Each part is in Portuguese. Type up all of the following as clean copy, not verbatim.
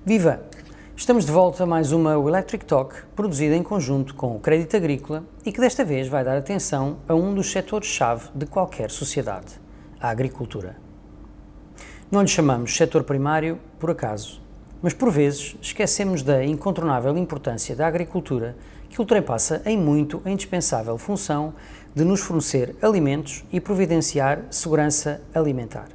Viva! Estamos de volta a mais uma Electric Talk, produzida em conjunto com o Crédito Agrícola e que desta vez vai dar atenção a um dos setores-chave de qualquer sociedade, a agricultura. Não lhe chamamos setor primário por acaso, mas por vezes esquecemos da incontornável importância da agricultura que ultrapassa em muito a indispensável função de nos fornecer alimentos e providenciar segurança alimentar.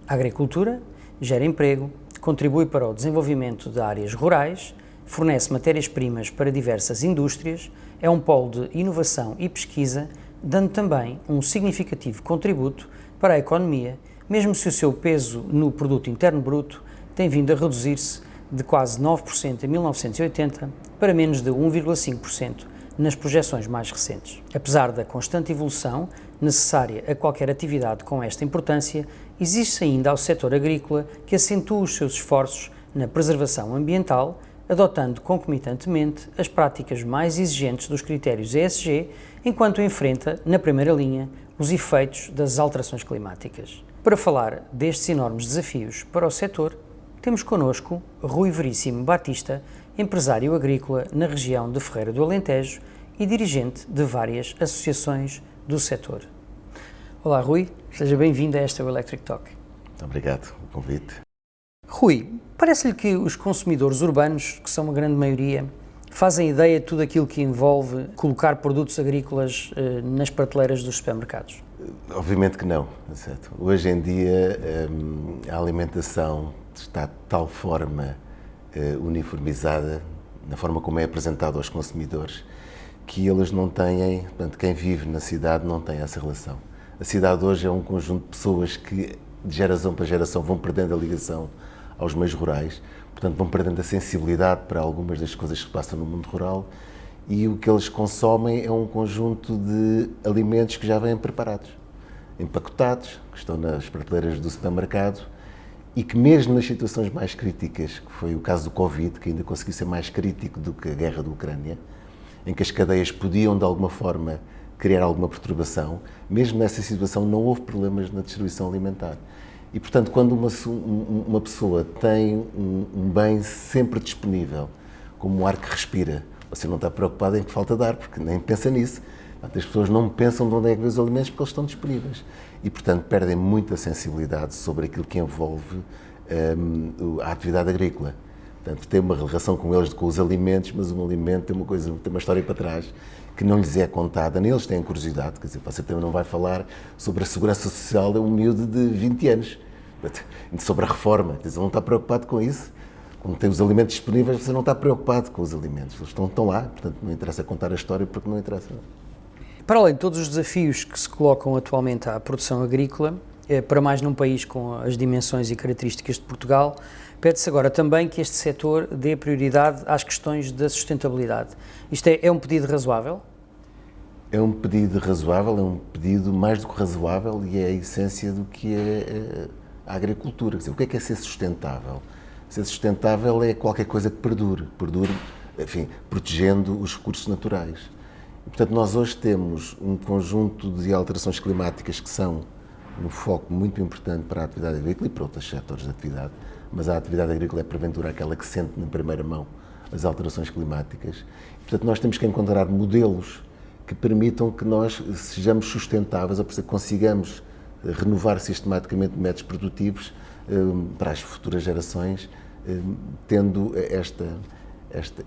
A agricultura gera emprego, contribui para o desenvolvimento de áreas rurais, fornece matérias-primas para diversas indústrias, é um polo de inovação e pesquisa, dando também um significativo contributo para a economia, mesmo se o seu peso no produto interno bruto tem vindo a reduzir-se de quase 9% em 1980 para menos de 1,5% nas projeções mais recentes. Apesar da constante evolução necessária a qualquer atividade com esta importância, existe ainda ao setor agrícola que acentua os seus esforços na preservação ambiental, adotando concomitantemente as práticas mais exigentes dos critérios ESG, enquanto enfrenta, na primeira linha, os efeitos das alterações climáticas. Para falar destes enormes desafios para o setor, temos connosco Rui Veríssimo Batista, empresário agrícola na região de Ferreira do Alentejo e dirigente de várias associações do setor. Olá Rui, seja bem-vindo a esta Electric Talk. Muito obrigado pelo convite. Rui, parece-lhe que os consumidores urbanos, que são uma grande maioria, fazem ideia de tudo aquilo que envolve colocar produtos agrícolas nas prateleiras dos supermercados? Obviamente que não, certo? Hoje em dia a alimentação está de tal forma uniformizada, na forma como é apresentado aos consumidores, que eles não têm, portanto, quem vive na cidade não tem essa relação. A cidade hoje é um conjunto de pessoas que, de geração para geração, vão perdendo a ligação aos meios rurais, portanto, vão perdendo a sensibilidade para algumas das coisas que passam no mundo rural e o que eles consomem é um conjunto de alimentos que já vêm preparados, empacotados, que estão nas prateleiras do supermercado e que mesmo nas situações mais críticas, que foi o caso do Covid, que ainda conseguiu ser mais crítico do que a guerra da Ucrânia, em que as cadeias podiam, de alguma forma, criar alguma perturbação, mesmo nessa situação não houve problemas na distribuição alimentar. E, portanto, quando uma pessoa tem um bem sempre disponível, como o ar que respira, você não está preocupado em que falta de ar, porque nem pensa nisso. As pessoas não pensam de onde é que vêm os alimentos porque eles estão disponíveis. E, portanto, perdem muita sensibilidade sobre aquilo que envolve a atividade agrícola. Portanto, tem uma relação com eles, com os alimentos, mas um alimento tem uma história para trás que não lhes é contada, nem eles têm curiosidade, quer dizer, você também não vai falar sobre a segurança social de um miúdo de 20 anos, sobre a reforma, quer dizer, não está preocupado com isso. Quando tem os alimentos disponíveis, você não está preocupado com os alimentos, eles estão lá, portanto não interessa contar a história porque não interessa. Para além de todos os desafios que se colocam atualmente à produção agrícola, para mais num país com as dimensões e características de Portugal, pede-se agora também que este setor dê prioridade às questões da sustentabilidade. Isto é um pedido razoável? É um pedido razoável, é um pedido mais do que razoável e é a essência do que é a agricultura. Quer dizer, o que é ser sustentável? Ser sustentável é qualquer coisa que perdure, enfim, protegendo os recursos naturais. E, portanto, nós hoje temos um conjunto de alterações climáticas que são um foco muito importante para a atividade agrícola e para outros setores de atividade, mas a atividade agrícola é, porventura, aquela que sente na primeira mão as alterações climáticas. E, portanto, nós temos que encontrar modelos que permitam que nós sejamos sustentáveis, ou seja, consigamos renovar sistematicamente métodos produtivos para as futuras gerações, tendo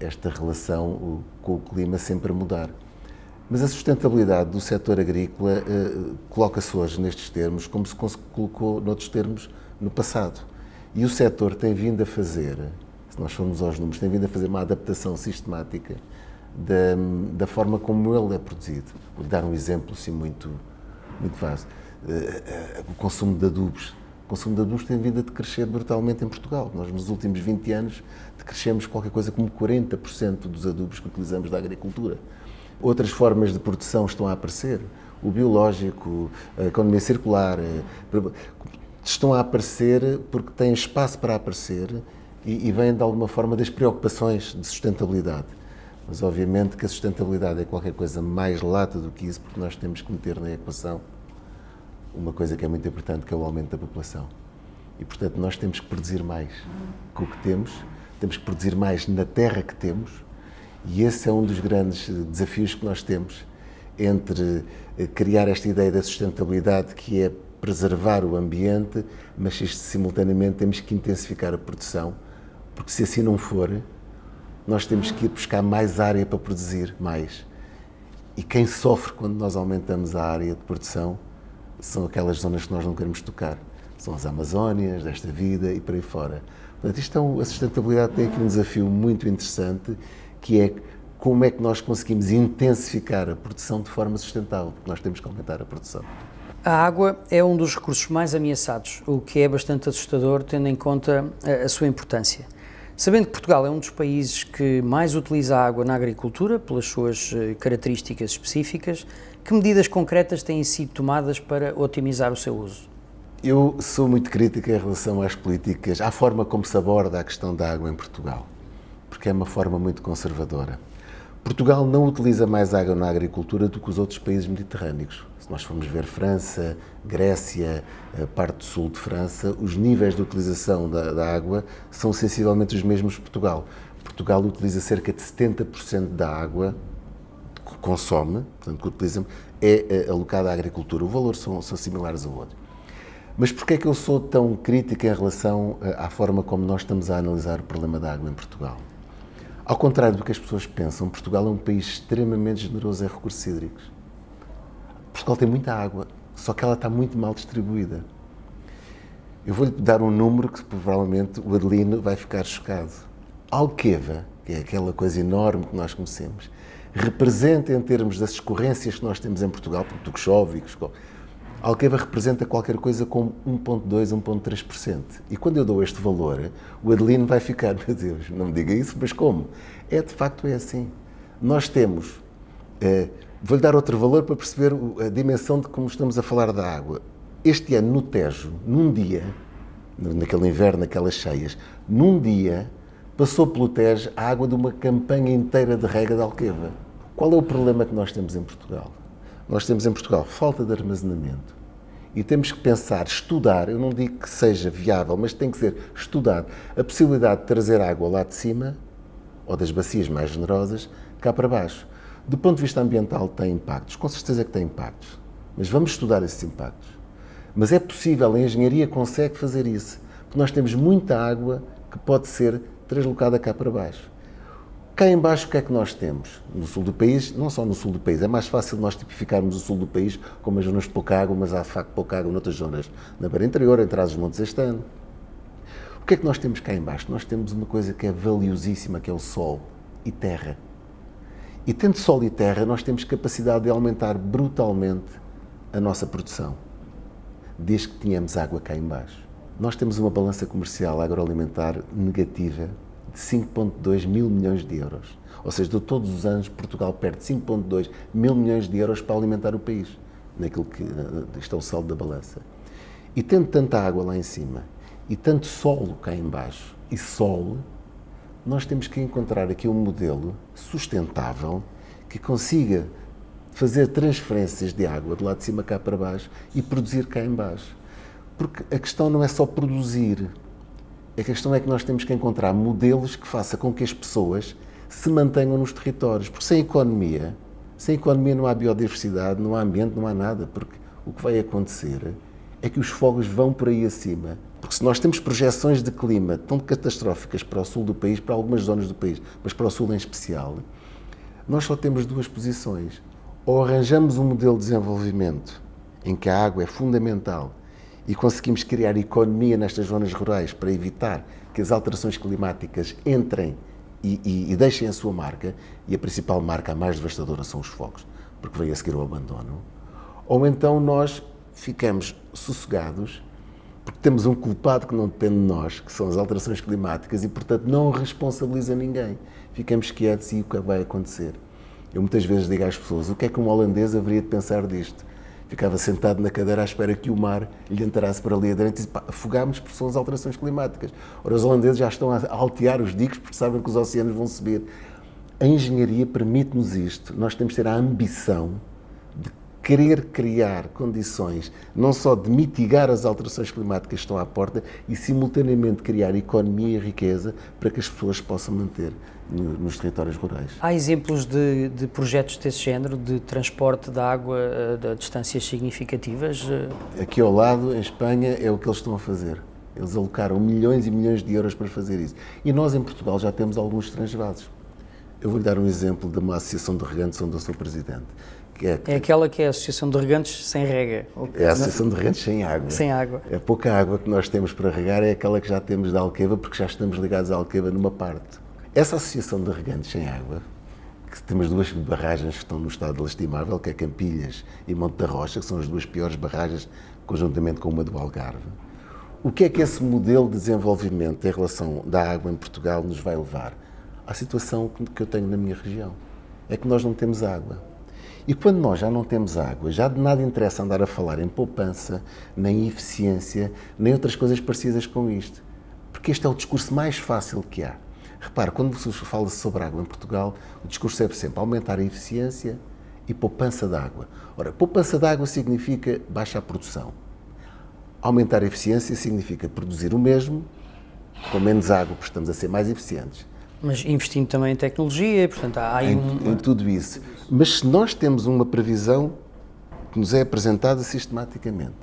esta relação com o clima sempre a mudar. Mas a sustentabilidade do setor agrícola coloca-se hoje nestes termos como se colocou noutros termos no passado. E o setor tem vindo a fazer, se nós formos aos números, tem vindo a fazer uma adaptação sistemática da forma como ele é produzido. Vou dar um exemplo assim, muito vasto. O consumo de adubos. O consumo de adubos tem vindo a decrescer brutalmente em Portugal. Nós, nos últimos 20 anos, decrescemos qualquer coisa como 40% dos adubos que utilizamos da agricultura. Outras formas de produção estão a aparecer. O biológico, a economia circular, estão a aparecer porque têm espaço para aparecer e vêm, de alguma forma, das preocupações de sustentabilidade. Mas, obviamente, que a sustentabilidade é qualquer coisa mais lata do que isso, porque nós temos que meter na equação uma coisa que é muito importante, que é o aumento da população. E, portanto, nós temos que produzir mais com o que temos que produzir mais na terra que temos, e esse é um dos grandes desafios que nós temos entre criar esta ideia da sustentabilidade, que é preservar o ambiente, mas simultaneamente temos que intensificar a produção, porque se assim não for, nós temos que ir buscar mais área para produzir mais. E quem sofre quando nós aumentamos a área de produção são aquelas zonas que nós não queremos tocar. São as Amazónias, desta vida e por aí fora. Portanto, a sustentabilidade tem aqui um desafio muito interessante, que é como é que nós conseguimos intensificar a produção de forma sustentável, porque nós temos que aumentar a produção. A água é um dos recursos mais ameaçados, o que é bastante assustador, tendo em conta a sua importância. Sabendo que Portugal é um dos países que mais utiliza a água na agricultura, pelas suas características específicas, que medidas concretas têm sido tomadas para otimizar o seu uso? Eu sou muito crítico em relação às políticas, à forma como se aborda a questão da água em Portugal, porque é uma forma muito conservadora. Portugal não utiliza mais água na agricultura do que os outros países mediterrâneos. Se nós formos ver França, Grécia, a parte do sul de França, os níveis de utilização da água são sensivelmente os mesmos que Portugal. Portugal utiliza cerca de 70% da água que consome, portanto, que utiliza, é alocada à agricultura. Os valores são similares ao outro. Mas porquê é que eu sou tão crítico em relação à forma como nós estamos a analisar o problema da água em Portugal? Ao contrário do que as pessoas pensam, Portugal é um país extremamente generoso em recursos hídricos. Portugal tem muita água, só que ela está muito mal distribuída. Eu vou-lhe dar um número que provavelmente o Adelino vai ficar chocado. Alqueva, que é aquela coisa enorme que nós conhecemos, representa em termos das escorrências que nós temos em Portugal, porque chove, Alqueva representa qualquer coisa como 1,2%, 1,3%. E quando eu dou este valor, o Adelino vai ficar, meu Deus, não me diga isso, mas como? De facto é assim. Nós temos, vou-lhe dar outro valor para perceber a dimensão de como estamos a falar da água. Este ano no Tejo, num dia, naquele inverno, naquelas cheias, num dia passou pelo Tejo a água de uma campanha inteira de rega de Alqueva. Qual é o problema que nós temos em Portugal? Nós temos em Portugal falta de armazenamento e temos que pensar, estudar, eu não digo que seja viável, mas tem que ser estudado, a possibilidade de trazer água lá de cima, ou das bacias mais generosas, cá para baixo. Do ponto de vista ambiental tem impactos, com certeza que tem impactos, mas vamos estudar esses impactos. Mas é possível, a engenharia consegue fazer isso, porque nós temos muita água que pode ser translocada cá para baixo. Cá em baixo, o que é que nós temos? No sul do país, não só no sul do país, é mais fácil nós tipificarmos o sul do país como as zonas de pouca água, mas há de facto pouca água noutras zonas, na beira interior, em Trás-os-Montes este ano. O que é que nós temos cá em baixo? Nós temos uma coisa que é valiosíssima, que é o sol e terra. E tendo sol e terra, nós temos capacidade de aumentar brutalmente a nossa produção, desde que tenhamos água cá em baixo. Nós temos uma balança comercial agroalimentar negativa de 5,2 mil milhões de euros. Ou seja, de todos os anos, Portugal perde 5,2 mil milhões de euros para alimentar o país, naquilo que está o saldo da balança. E tendo tanta água lá em cima, e tanto solo cá em baixo, e sol, nós temos que encontrar aqui um modelo sustentável que consiga fazer transferências de água de lá de cima cá para baixo e produzir cá em baixo. Porque a questão não é só produzir, a questão é que nós temos que encontrar modelos que façam com que as pessoas se mantenham nos territórios, porque sem economia não há biodiversidade, não há ambiente, não há nada, porque o que vai acontecer é que os fogos vão por aí acima. Porque se nós temos projeções de clima tão catastróficas para o sul do país, para algumas zonas do país, mas para o sul em especial, nós só temos duas posições. Ou arranjamos um modelo de desenvolvimento em que a água é fundamental e conseguimos criar economia nestas zonas rurais para evitar que as alterações climáticas entrem e deixem a sua marca, e a principal marca, a mais devastadora, são os fogos, porque veio a seguir o abandono. Ou então nós ficamos sossegados, porque temos um culpado que não depende de nós, que são as alterações climáticas, e portanto não responsabiliza ninguém. Ficamos quietos e o que vai acontecer? Eu muitas vezes digo às pessoas, o que é que um holandês haveria de pensar disto? Ficava sentado na cadeira à espera que o mar lhe entrasse para ali adentro e disse, afogámos porque são as alterações climáticas. Ora, os holandeses já estão a altear os diques porque sabem que os oceanos vão subir. A engenharia permite-nos isto. Nós temos de ter a ambição de querer criar condições não só de mitigar as alterações climáticas que estão à porta e simultaneamente criar economia e riqueza para que as pessoas possam manter nos territórios rurais. Há exemplos de projetos desse género, de transporte de água a distâncias significativas? Aqui ao lado, em Espanha, é o que eles estão a fazer. Eles alocaram milhões e milhões de euros para fazer isso. E nós, em Portugal, já temos alguns transvados. Eu vou-lhe dar um exemplo de uma associação de regantes onde eu sou presidente. É aquela que é a Associação de Regantes Sem Rega. É a Associação de Regantes Sem Água. Sem água. A pouca água que nós temos para regar é aquela que já temos da Alqueva, porque já estamos ligados à Alqueva numa parte. Essa Associação de Regantes Sem Água, que temos duas barragens que estão no estado lastimável, que é Campilhas e Monte da Rocha, que são as duas piores barragens, conjuntamente com uma do Algarve. O que é que esse modelo de desenvolvimento em relação da água em Portugal nos vai levar? À situação que eu tenho na minha região. É que nós não temos água. E quando nós já não temos água, já de nada interessa andar a falar em poupança, nem eficiência, nem outras coisas parecidas com isto. Porque este é o discurso mais fácil que há. Repare, quando se fala sobre água em Portugal, o discurso é sempre aumentar a eficiência e poupança de água. Ora, poupança de água significa baixar a produção. Aumentar a eficiência significa produzir o mesmo, com menos água, porque estamos a ser mais eficientes. Mas investindo também em tecnologia, portanto há aí em tudo isso. Mas se nós temos uma previsão que nos é apresentada sistematicamente,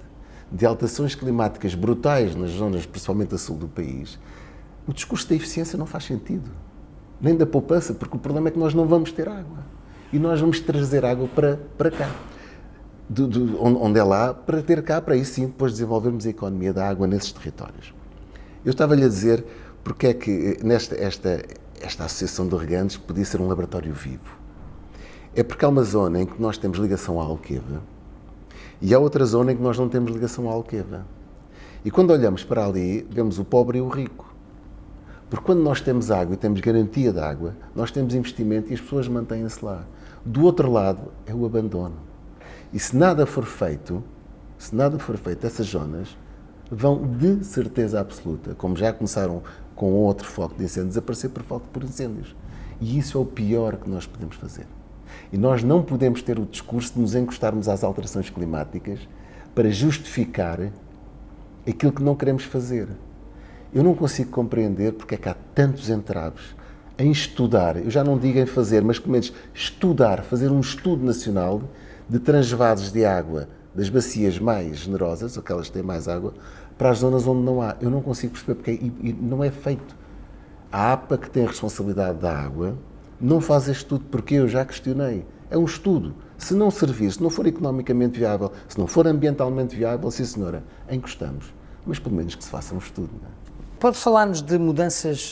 de alterações climáticas brutais nas zonas, principalmente a sul do país, o discurso da eficiência não faz sentido. Nem da poupança, porque o problema é que nós não vamos ter água. E nós vamos trazer água para cá. Onde é lá, para ter cá, para aí sim depois desenvolvermos a economia da água nesses territórios. Eu estava-lhe a dizer porque é que esta associação de regantes podia ser um laboratório vivo. É porque há uma zona em que nós temos ligação à Alqueva e há outra zona em que nós não temos ligação à Alqueva. E quando olhamos para ali, vemos o pobre e o rico. Porque quando nós temos água e temos garantia de água, nós temos investimento e as pessoas mantêm-se lá. Do outro lado é o abandono. E se nada for feito, essas zonas vão de certeza absoluta, como já começaram com outro foco de incêndios, desaparecer por incêndios. E isso é o pior que nós podemos fazer. E nós não podemos ter o discurso de nos encostarmos às alterações climáticas para justificar aquilo que não queremos fazer. Eu não consigo compreender porque é que há tantos entraves em estudar, eu já não digo em fazer, mas pelo menos estudar, fazer um estudo nacional de transvados de água das bacias mais generosas, aquelas que têm mais água, para as zonas onde não há. Eu não consigo perceber porque e não é feito. A APA, que tem a responsabilidade da água, não faz este estudo porque eu já questionei. É um estudo. Se não servir, se não for economicamente viável, se não for ambientalmente viável, sim senhora, encostamos. Mas pelo menos que se faça um estudo. Não é? Pode falar-nos de mudanças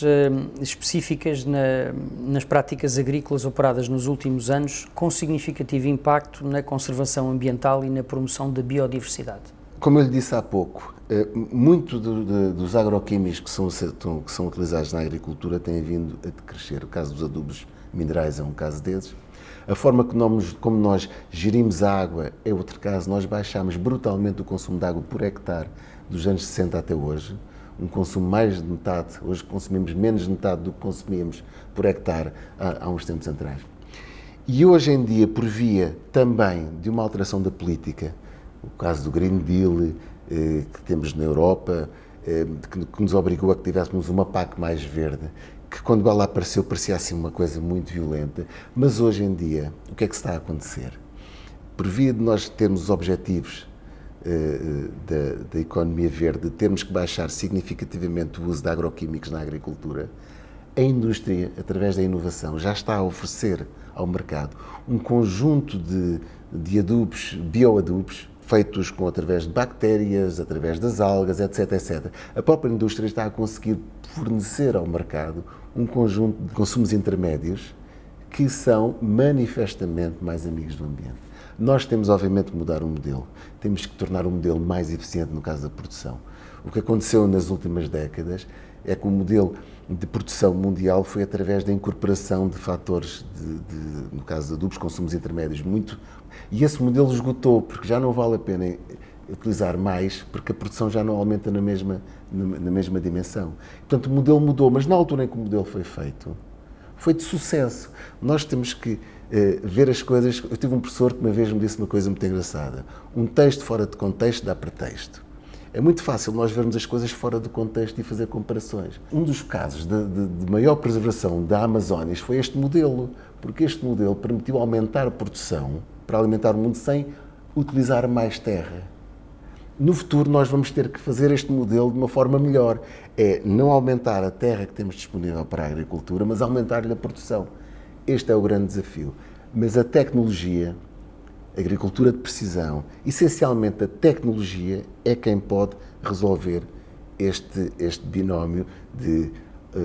específicas nas práticas agrícolas operadas nos últimos anos, com significativo impacto na conservação ambiental e na promoção da biodiversidade? Como eu lhe disse há pouco, muito dos agroquímicos que são utilizados na agricultura têm vindo a crescer. O caso dos adubos minerais é um caso desses. A forma como nós gerimos a água é outro caso. Nós baixámos brutalmente o consumo de água por hectare dos anos 60 até hoje. Um consumo mais de metade. Hoje consumimos menos de metade do que consumíamos por hectare há uns tempos atrás. E hoje em dia, por via também de uma alteração da política, o caso do Green Deal que temos na Europa, que nos obrigou a que tivéssemos uma PAC mais verde, que quando ela apareceu parecia assim uma coisa muito violenta, mas hoje em dia, o que é que está a acontecer? Por via de nós termos os objetivos da economia verde, termos que baixar significativamente o uso de agroquímicos na agricultura, a indústria, através da inovação, já está a oferecer ao mercado um conjunto de adubos, bioadubos, feitos através de bactérias, através das algas, etc, etc. A própria indústria está a conseguir fornecer ao mercado um conjunto de consumos intermédios que são manifestamente mais amigos do ambiente. Nós temos, obviamente, que mudar o modelo. Temos que tornar o modelo mais eficiente no caso da produção. O que aconteceu nas últimas décadas é que o modelo de produção mundial foi através da incorporação de fatores, no caso de adubos, consumos intermédios, e esse modelo esgotou, porque já não vale a pena utilizar mais, porque a produção já não aumenta na mesma dimensão. Portanto, o modelo mudou, mas na altura em que o modelo foi feito, foi de sucesso. Nós temos que ver as coisas. Eu tive um professor que uma vez me disse uma coisa muito engraçada: um texto fora de contexto dá pretexto. É muito fácil nós vermos as coisas fora do contexto e fazer comparações. Um dos casos de maior preservação da Amazónia foi este modelo, porque este modelo permitiu aumentar a produção para alimentar o mundo sem utilizar mais terra. No futuro nós vamos ter que fazer este modelo de uma forma melhor. É não aumentar a terra que temos disponível para a agricultura, mas aumentar-lhe a produção. Este é o grande desafio. Mas a tecnologia, a agricultura de precisão, essencialmente a tecnologia é quem pode resolver este binómio de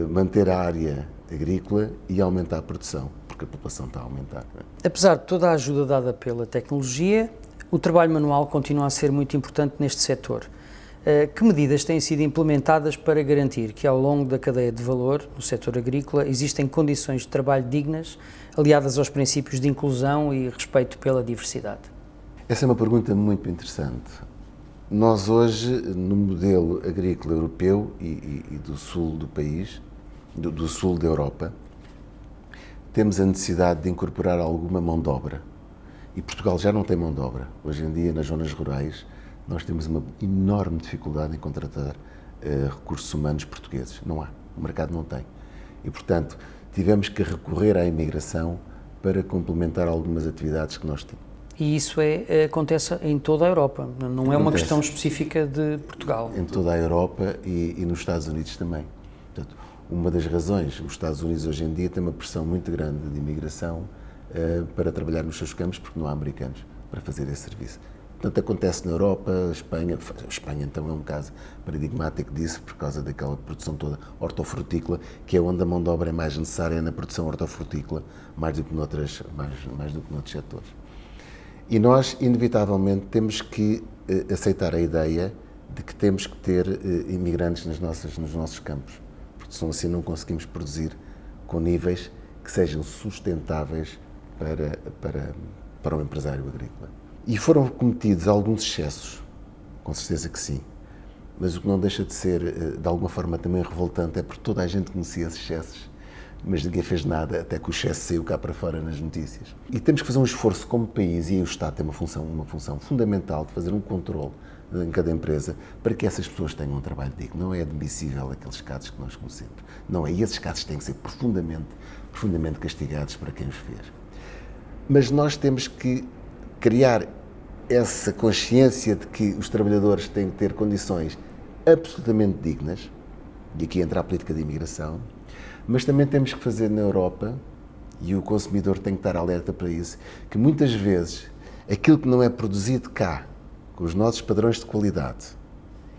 manter a área agrícola e aumentar a produção, porque a população está a aumentar. Não é? Apesar de toda a ajuda dada pela tecnologia, o trabalho manual continua a ser muito importante neste setor. Que medidas têm sido implementadas para garantir que, ao longo da cadeia de valor, no setor agrícola, existem condições de trabalho dignas, aliadas aos princípios de inclusão e respeito pela diversidade? Essa é uma pergunta muito interessante. Nós hoje, no modelo agrícola europeu e do sul do país, do sul da Europa, temos a necessidade de incorporar alguma mão de obra. E Portugal já não tem mão de obra. Hoje em dia, nas zonas rurais, nós temos uma enorme dificuldade em contratar recursos humanos portugueses. Não há. O mercado não tem. E, portanto, tivemos que recorrer à imigração para complementar algumas atividades que nós temos. E isso acontece em toda a Europa, não é uma questão específica de Portugal. Em toda a Europa e nos Estados Unidos também. Portanto, uma das razões, os Estados Unidos hoje em dia têm uma pressão muito grande de imigração para trabalhar nos seus campos, porque não há americanos para fazer esse serviço. Portanto, acontece na Europa, Espanha então é um caso paradigmático disso, por causa daquela produção toda hortofrutícola, que é onde a mão de obra é mais necessária, na produção hortofrutícola, mais do que noutros setores. E nós, inevitavelmente, temos que aceitar a ideia de que temos que ter imigrantes nos nossos campos, porque senão assim não conseguimos produzir com níveis que sejam sustentáveis para o empresário agrícola. E foram cometidos alguns excessos, com certeza que sim, mas o que não deixa de ser, de alguma forma, também revoltante é porque toda a gente conhecia esses excessos, mas ninguém fez nada até que o excesso saiu cá para fora nas notícias. E temos que fazer um esforço como país, e aí o Estado tem uma função fundamental de fazer um controle em cada empresa para que essas pessoas tenham um trabalho digno. Não é admissível aqueles casos que nós conhecemos. Não é. E esses casos têm que ser profundamente castigados para quem os fez. Mas nós temos que criar essa consciência de que os trabalhadores têm que ter condições absolutamente dignas, e aqui entra a política de imigração, mas também temos que fazer na Europa, e o consumidor tem que estar alerta para isso, que muitas vezes aquilo que não é produzido cá, com os nossos padrões de qualidade,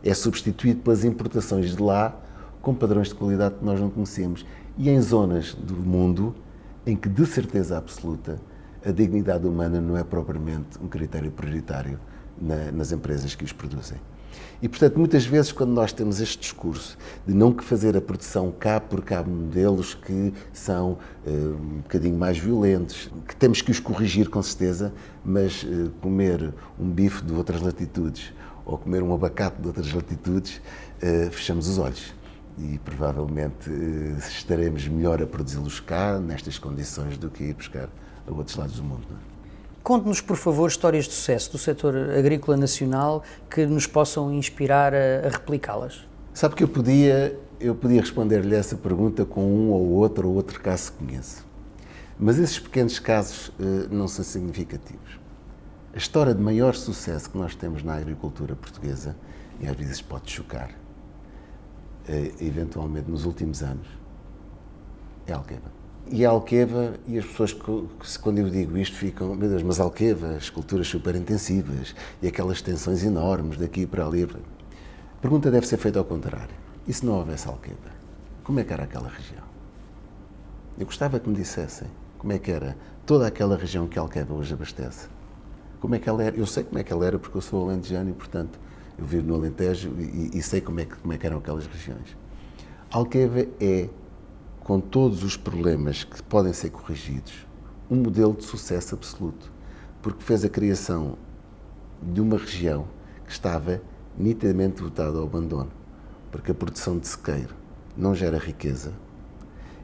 é substituído pelas importações de lá com padrões de qualidade que nós não conhecemos, e em zonas do mundo em que, de certeza absoluta, a dignidade humana não é propriamente um critério prioritário nas empresas que os produzem. E, portanto, muitas vezes, quando nós temos este discurso de não fazer a produção cá, porque há modelos que são um bocadinho mais violentos, que temos que os corrigir com certeza, mas comer um bife de outras latitudes ou comer um abacate de outras latitudes, fechamos os olhos. E provavelmente estaremos melhor a produzi-los cá, nestas condições, do que ir buscar a outros lados do mundo. Não é? Conte-nos, por favor, histórias de sucesso do setor agrícola nacional que nos possam inspirar a replicá-las. Sabe que eu podia responder-lhe essa pergunta com um ou outro caso que conheço. Mas esses pequenos casos não são significativos. A história de maior sucesso que nós temos na agricultura portuguesa, e às vezes pode chocar, eventualmente nos últimos anos, é a Alqueva. E a Alqueva, e as pessoas, quando eu digo isto, ficam, meu Deus, mas Alqueva, as culturas super intensivas e aquelas tensões enormes daqui para ali. A pergunta deve ser feita ao contrário. E se não houvesse Alqueva, como é que era aquela região? Eu gostava que me dissessem como é que era toda aquela região que a Alqueva hoje abastece. Como é que ela era? Eu sei como é que ela era porque eu sou alentejano e, portanto, eu vivo no Alentejo e sei como é que eram aquelas regiões. Alqueva é, com todos os problemas que podem ser corrigidos, um modelo de sucesso absoluto, porque fez a criação de uma região que estava nitidamente votada ao abandono, porque a produção de sequeiro não gera riqueza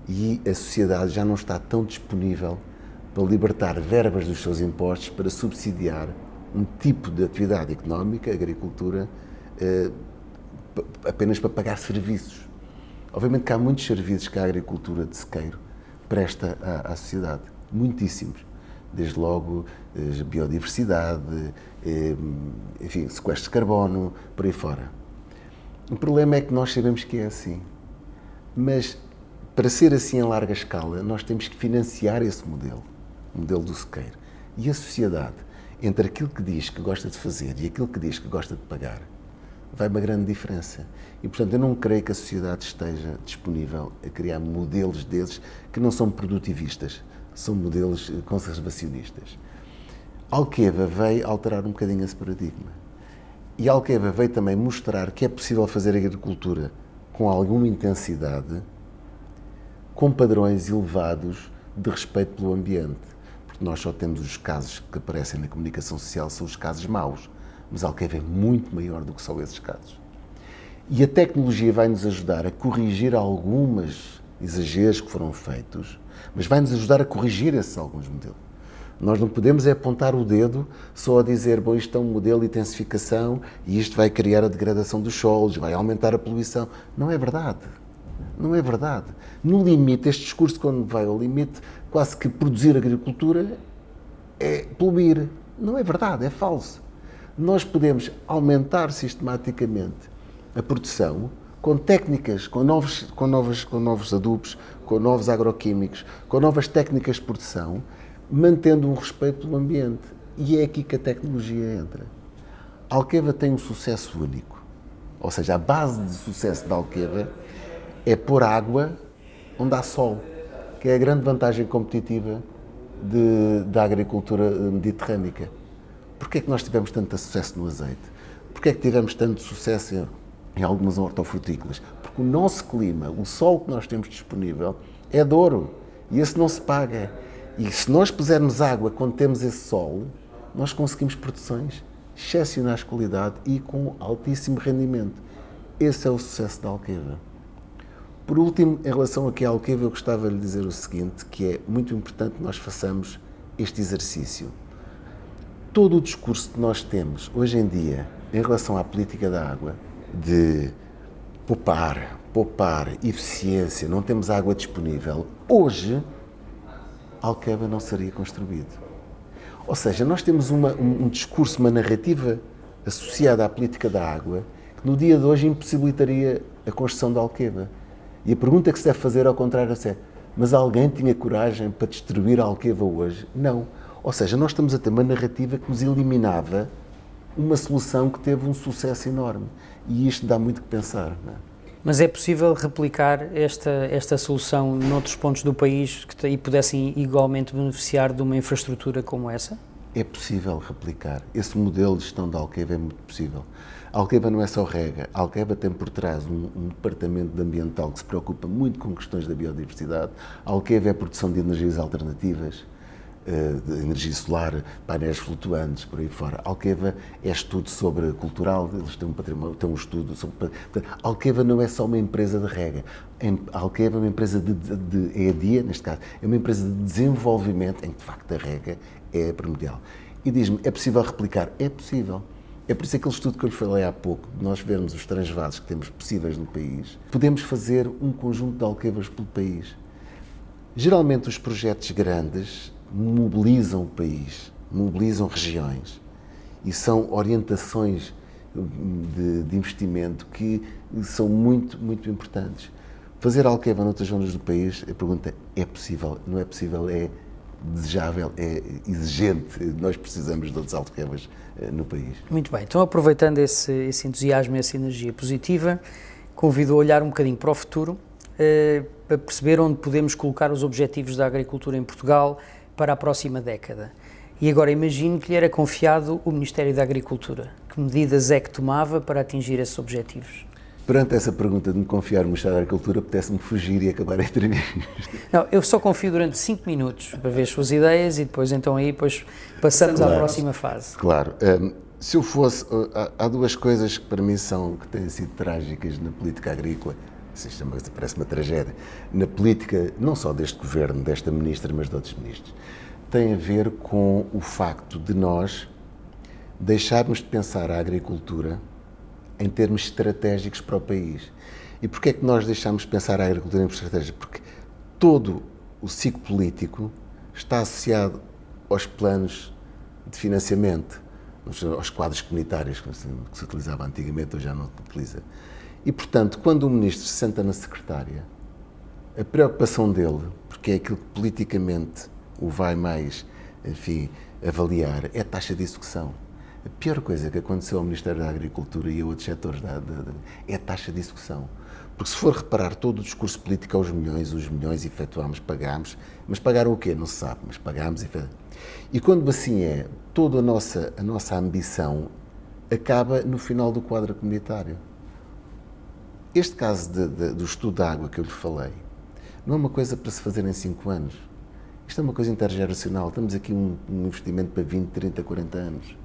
e a sociedade já não está tão disponível para libertar verbas dos seus impostos para subsidiar um tipo de atividade económica, agricultura, apenas para pagar serviços. Obviamente que há muitos serviços que a agricultura de sequeiro presta à sociedade, muitíssimos. Desde logo biodiversidade, enfim, sequestro de carbono, por aí fora. O problema é que nós sabemos que é assim, mas para ser assim em larga escala, nós temos que financiar esse modelo, o modelo do sequeiro. E a sociedade, entre aquilo que diz que gosta de fazer e aquilo que diz que gosta de pagar, vai uma grande diferença. E, portanto, eu não creio que a sociedade esteja disponível a criar modelos desses que não são produtivistas, são modelos conservacionistas. Alqueva veio alterar um bocadinho esse paradigma. E Alqueva veio também mostrar que é possível fazer agricultura com alguma intensidade, com padrões elevados de respeito pelo ambiente. Porque nós só temos os casos que aparecem na comunicação social, são os casos maus. Mas Alqueva é muito maior do que só esses casos. E a tecnologia vai nos ajudar a corrigir alguns exageros que foram feitos, mas vai nos ajudar a corrigir esses alguns modelos. Nós não podemos apontar o dedo só a dizer, bom, isto é um modelo de intensificação e isto vai criar a degradação dos solos, vai aumentar a poluição. Não é verdade. Não é verdade. No limite, este discurso, quando vai ao limite, quase que produzir agricultura é poluir. Não é verdade, é falso. Nós podemos aumentar sistematicamente a produção com técnicas, com novos adubos, com novos agroquímicos, com novas técnicas de produção, mantendo um respeito pelo ambiente. E é aqui que a tecnologia entra. A Alqueva tem um sucesso único. Ou seja, a base de sucesso da Alqueva é pôr água onde há sol, que é a grande vantagem competitiva da agricultura mediterrânica. Porquê é que nós tivemos tanto sucesso no azeite? Porquê é que tivemos tanto sucesso em algumas hortofrutícolas? Porque o nosso clima, o sol que nós temos disponível, é de ouro. E esse não se paga. E se nós pusermos água quando temos esse sol, nós conseguimos produções excepcionais de qualidade e com altíssimo rendimento. Esse é o sucesso da Alqueva. Por último, em relação aqui à Alqueva, eu gostava de lhe dizer o seguinte, que é muito importante que nós façamos este exercício. Todo o discurso que nós temos hoje em dia em relação à política da água, de poupar, eficiência, não temos água disponível, hoje Alqueva não seria construído. Ou seja, nós temos um discurso, uma narrativa associada à política da água que no dia de hoje impossibilitaria a construção da Alqueva. E a pergunta que se deve fazer ao contrário é, mas alguém tinha coragem para destruir a Alqueva hoje? Não. Ou seja, nós estamos a ter uma narrativa que nos eliminava uma solução que teve um sucesso enorme. E isto dá muito que pensar, não é? Mas é possível replicar esta solução noutros pontos do país e pudessem igualmente beneficiar de uma infraestrutura como essa? É possível replicar. Esse modelo de gestão da Alqueva é muito possível. A Alqueva não é só rega. A Alqueva tem por trás um departamento de ambiental que se preocupa muito com questões da biodiversidade. A Alqueva é a produção de energias alternativas, de energia solar, painéis flutuantes, por aí fora. A Alqueva é estudo sobre cultural, eles têm um património, têm um estudo sobre... A Alqueva não é só uma empresa de rega. A Alqueva é uma empresa é a DIA, neste caso, é uma empresa de desenvolvimento em que, de facto, a rega é primordial. E diz-me, é possível replicar? É possível. É por isso aquele estudo que eu lhe falei há pouco, de nós vermos os transvases que temos possíveis no país, podemos fazer um conjunto de alquevas pelo país. Geralmente os projetos grandes mobilizam o país, mobilizam regiões e são orientações de investimento que são muito, muito importantes. Fazer Alqueva noutras zonas do país, a pergunta é possível, não é possível, é desejável, é exigente, nós precisamos de outras Alquevas no país. Muito bem, então aproveitando esse entusiasmo e essa energia positiva, convido a olhar um bocadinho para o futuro, para perceber onde podemos colocar os objetivos da agricultura em Portugal para a próxima década. E agora imagino que lhe era confiado o Ministério da Agricultura. Que medidas é que tomava para atingir esses objetivos? Perante essa pergunta de me confiar no Ministério da Agricultura, apetece-me fugir e acabar a entrevista. Não, eu só confio durante 5 minutos para ver as suas ideias e depois passamos à próxima fase. Claro. Se eu fosse... Há duas coisas que para mim que têm sido trágicas na política agrícola, Isto é parece uma tragédia, na política, não só deste governo, desta ministra, mas de outros ministros, tem a ver com o facto de nós deixarmos de pensar a agricultura em termos estratégicos para o país. E porquê é que nós deixamos de pensar a agricultura em termos estratégicos? Porque todo o ciclo político está associado aos planos de financiamento, aos quadros comunitários que se utilizava antigamente, hoje já não se utiliza. E, portanto, quando o ministro se senta na secretária, a preocupação dele, porque é aquilo que politicamente o vai mais, enfim, avaliar, é a taxa de execução. A pior coisa que aconteceu ao Ministério da Agricultura e a outros setores é a taxa de execução. Porque se for reparar todo o discurso político aos milhões, os milhões efetuámos, pagámos, mas pagaram o quê? Não se sabe, mas pagámos. E quando assim é, toda a nossa ambição acaba no final do quadro comunitário. Este caso do estudo da água que eu lhe falei, não é uma coisa para se fazer em 5 anos. Isto é uma coisa intergeracional. Estamos aqui um investimento para 20, 30, 40 anos.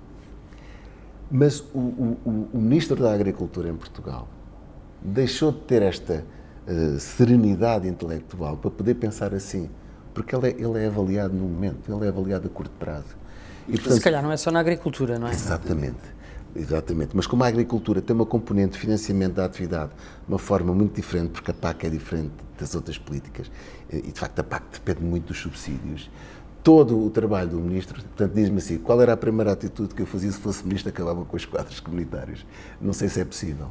Mas o Ministro da Agricultura em Portugal deixou de ter esta serenidade intelectual para poder pensar assim, porque ele é avaliado no momento, ele é avaliado a curto prazo. E, portanto, se calhar não é só na agricultura, não é? Exatamente, mas como a agricultura tem uma componente de financiamento da atividade de uma forma muito diferente, porque a PAC é diferente das outras políticas, e de facto a PAC depende muito dos subsídios, todo o trabalho do Ministro, portanto diz-me assim, qual era a primeira atitude que eu fazia se fosse Ministro, acabava com os quadros comunitários? Não sei se é possível,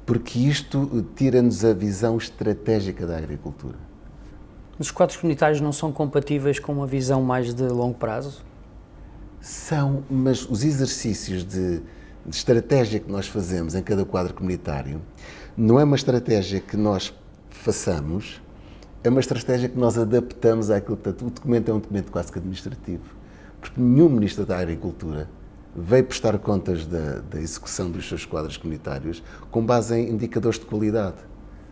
porque isto tira-nos a visão estratégica da agricultura. Os quadros comunitários não são compatíveis com uma visão mais de longo prazo? São, mas os exercícios de estratégia que nós fazemos em cada quadro comunitário não é uma estratégia que nós façamos, é uma estratégia que nós adaptamos àquilo. Portanto, o documento é um documento quase que administrativo, porque nenhum Ministro da Agricultura veio prestar contas da execução dos seus quadros comunitários com base em indicadores de qualidade.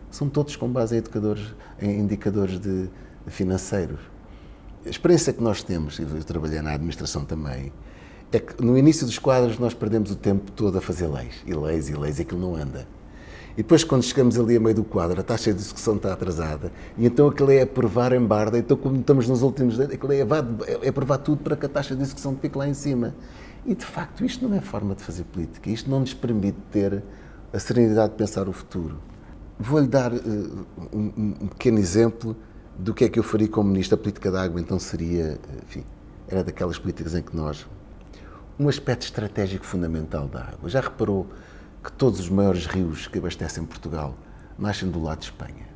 São todos com base em indicadores financeiros. A experiência que nós temos, e eu trabalhei na administração também, é que no início dos quadros nós perdemos o tempo todo a fazer leis, e aquilo não anda. E depois, quando chegamos ali a meio do quadro, a taxa de execução está atrasada, e então aquilo é aprovar em barda, então como estamos nos últimos anos, aquilo é aprovar tudo para que a taxa de execução fique lá em cima. E, de facto, isto não é forma de fazer política, isto não nos permite ter a serenidade de pensar o futuro. Vou-lhe dar um pequeno exemplo do que é que eu faria como Ministro. A política da água, então, seria, enfim, era daquelas políticas em que nós... Um aspecto estratégico fundamental da água. Já reparou que todos os maiores rios que abastecem Portugal nascem do lado de Espanha?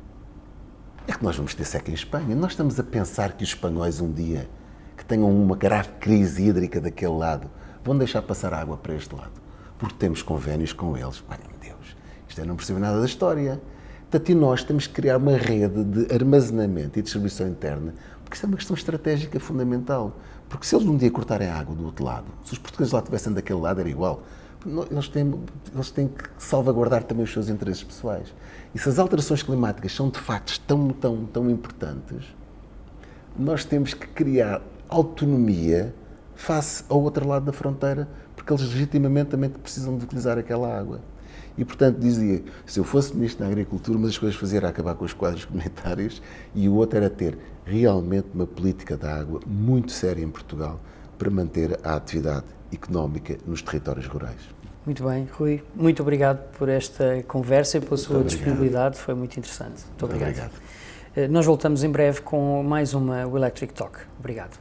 É que nós vamos ter seca em Espanha. Nós estamos a pensar que os espanhóis um dia, que tenham uma grave crise hídrica daquele lado, vão deixar passar água para este lado, porque temos convénios com eles. Ai, meu Deus, isto não percebo nada da história. Portanto, e nós temos que criar uma rede de armazenamento e distribuição interna, porque isto é uma questão estratégica fundamental. Porque se eles um dia cortarem a água do outro lado, se os portugueses lá estivessem daquele lado, era igual. Eles têm que salvaguardar também os seus interesses pessoais. E se as alterações climáticas são de facto tão importantes, nós temos que criar autonomia face ao outro lado da fronteira, porque eles legitimamente também precisam de utilizar aquela água. E, portanto, dizia, se eu fosse Ministro da Agricultura, uma das coisas que fazia era acabar com os quadros comunitários e o outro era ter realmente uma política da água muito séria em Portugal para manter a atividade económica nos territórios rurais. Muito bem, Rui. Muito obrigado por esta conversa e pela sua disponibilidade. Foi muito interessante. Muito obrigado. Nós voltamos em breve com mais uma Electric Talk. Obrigado.